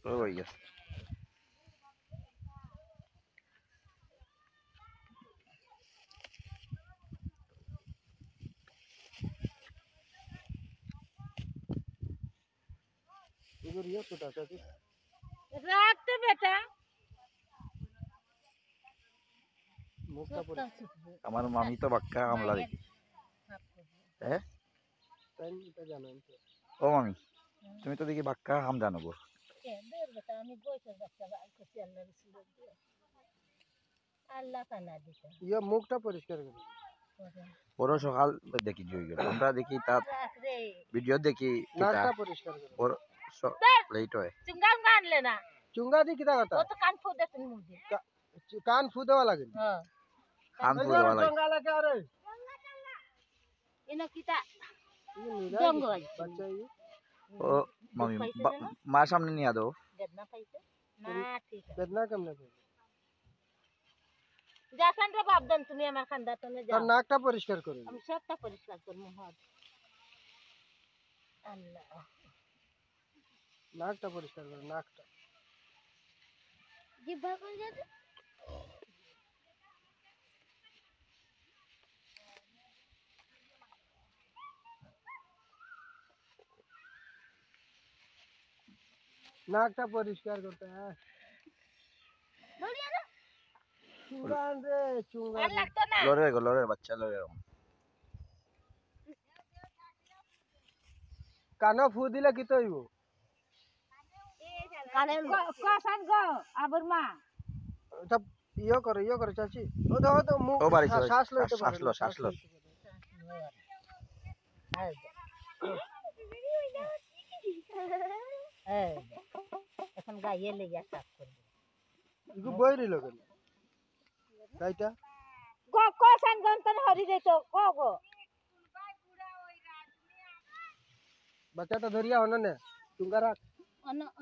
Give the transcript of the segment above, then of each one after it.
ও ভাইয়া इधर ये छोटा सा रात बेटा मुक्ता पर আমার মামি তো বাক্কা আমলা দেখি হ্যাঁ टाइम पे जाना है ও মামি তুমি তো দেখি বাক্কা আম জানো গো বেটা আমি গোইছের বাচ্চা বার করতে আল্লাহ রাসূল আল্লাহ কানা দিতে ये मुक्ता परिष्कार करो বড় সকাল দেখি জয় গেল আমরা দেখি তার রাত্রে ভিডিও দেখি नाकटा परिष्कार करो বড় লেট হয় চুঙ্গাম গানলে না चुंगा दी किदा ও करता তো কান ফু দেখুন মুদি कान फूदे वाला के হ্যাঁ খান পুরো वाला चुंगा लगे अरे ইনো কিতা ये निरा জঙ্গল बच्चा ये ও মামি মার সামনে নিয়ে দাও বেদনা পাইছে না ঠিক আছে बेदना कम लगे যাসান রে বাপদান তুমি আমার খানদাতনে তার যাও নাকটা পরিষ্কার করে আমি সবটা পরিষ্কার করব হদ আল্লাহ নাকটা পরিষ্কার করে নাকটা জিভা কোন যাবে नाकटा परिष्कार करता है বলিয়া না चुंगान रे चुंगा আর লাগতো না লরে বাচ্চা লরে काना फू दिला की तो इवो কানে কসান গো আবর মা तब यो करो चाची ओ तो मुंह ও বাড়ি सांस लो तो শ্বাস লো এখন গায়ে লেগে সাফ করব इगो बोइरी लगन काइटा কসান গন তনে হরি যাইতো গো बच्चा तो धरिया होना ने चुंगा रख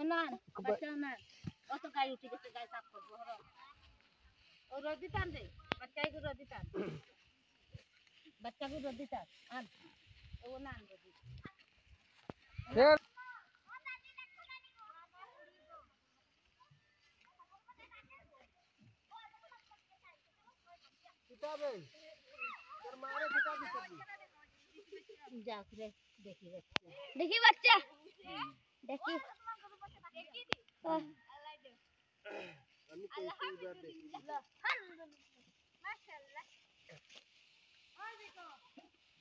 অনান বাচ্চা না অত গায়ে উঠে গেছে গায়ে সাফ করব হরো ও রদি টান দে বাচ্চাকে রদি টান বাচ্চাকে রদি টান আন ও না আন রদি फिर किताबे तेरे मारे किताब की যাক রে দেখি বাচ্চা দেখি আমি তো ইবার দেখি মাশাআল্লাহ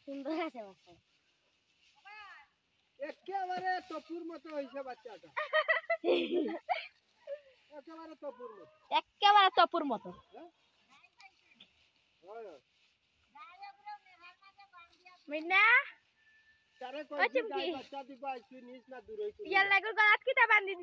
সুন্দর আছে বাচ্চা একেবারে তপুর মতো হইছে বাচ্চাটা একেবারে তপুর মতো হয় মিনা তারে ও কই চিমকি। বাচ্চা দিবা আইছি নিস না দূর হইছে ইয়ার লাগর গলাত কিটা বান্ধি